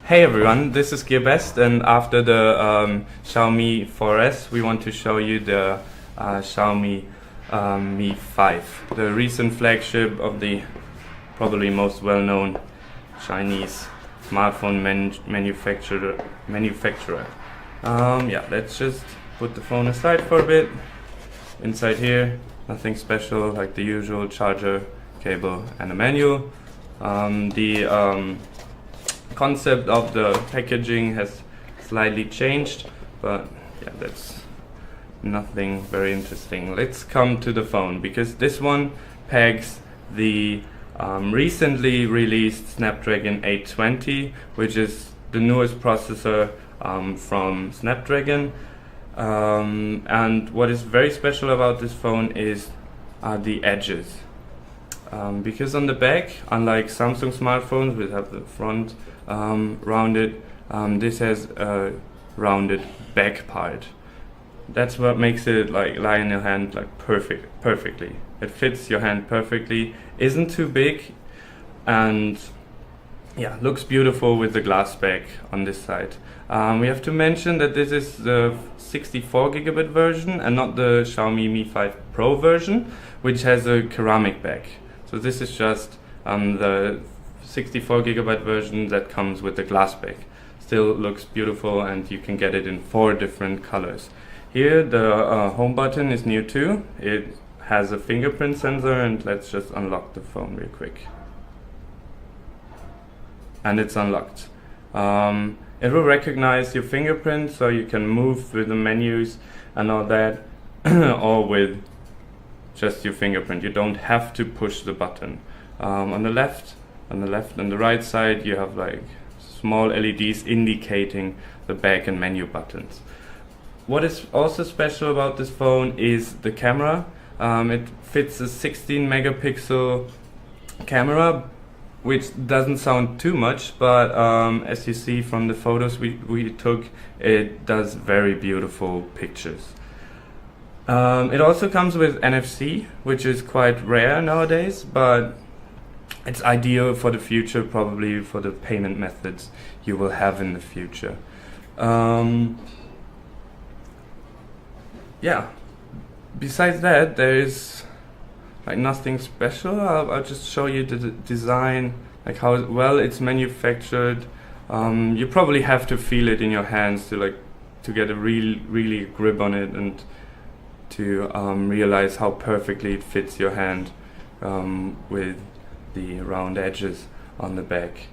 Hey everyone, this is GearBest, and after the Xiaomi 4S, we want to show you the Xiaomi Mi5, the recent flagship of the probably most well-known Chinese smartphone manufacturer. Yeah, let's just put the phone aside for a bit. Inside here, nothing special, like the usual charger, cable, and a manual. The concept of the packaging has slightly changed, but yeah, that's nothing very interesting. Let's come to the phone, because this one packs the recently released Snapdragon 820, which is the newest processor from Snapdragon. And what is very special about this phone is the edges. Because on the back, unlike Samsung smartphones which have the front rounded, this has a rounded back part. That's what makes it like lie in your hand like perfectly. It fits your hand perfectly, isn't too big, and yeah, looks beautiful with the glass back on this side. We have to mention that this is the 64GB version and not the Xiaomi Mi 5 Pro version, which has a ceramic back. So this is just the 64GB version that comes with the glass back. Still looks beautiful, and you can get it in 4 different colors. Here the home button is new too. It has a fingerprint sensor, and let's just unlock the phone real quick. And it's unlocked. It will recognize your fingerprint, so you can move with the menus and all that, or with just your fingerprint. You don't have to push the button. On the left and the right side, you have like small LEDs indicating the back and menu buttons. What is also special about this phone is the camera. It fits a 16 megapixel camera, which doesn't sound too much, but as you see from the photos we took, it does very beautiful pictures. It also comes with NFC, which is quite rare nowadays, but it's ideal for the future, probably for the payment methods you will have in the future. Yeah, besides that, there is like nothing special. I'll just show you the design, like how well it's manufactured. You probably have to feel it in your hands to get a really grip on it, and to realize how perfectly it fits your hand with the round edges on the back.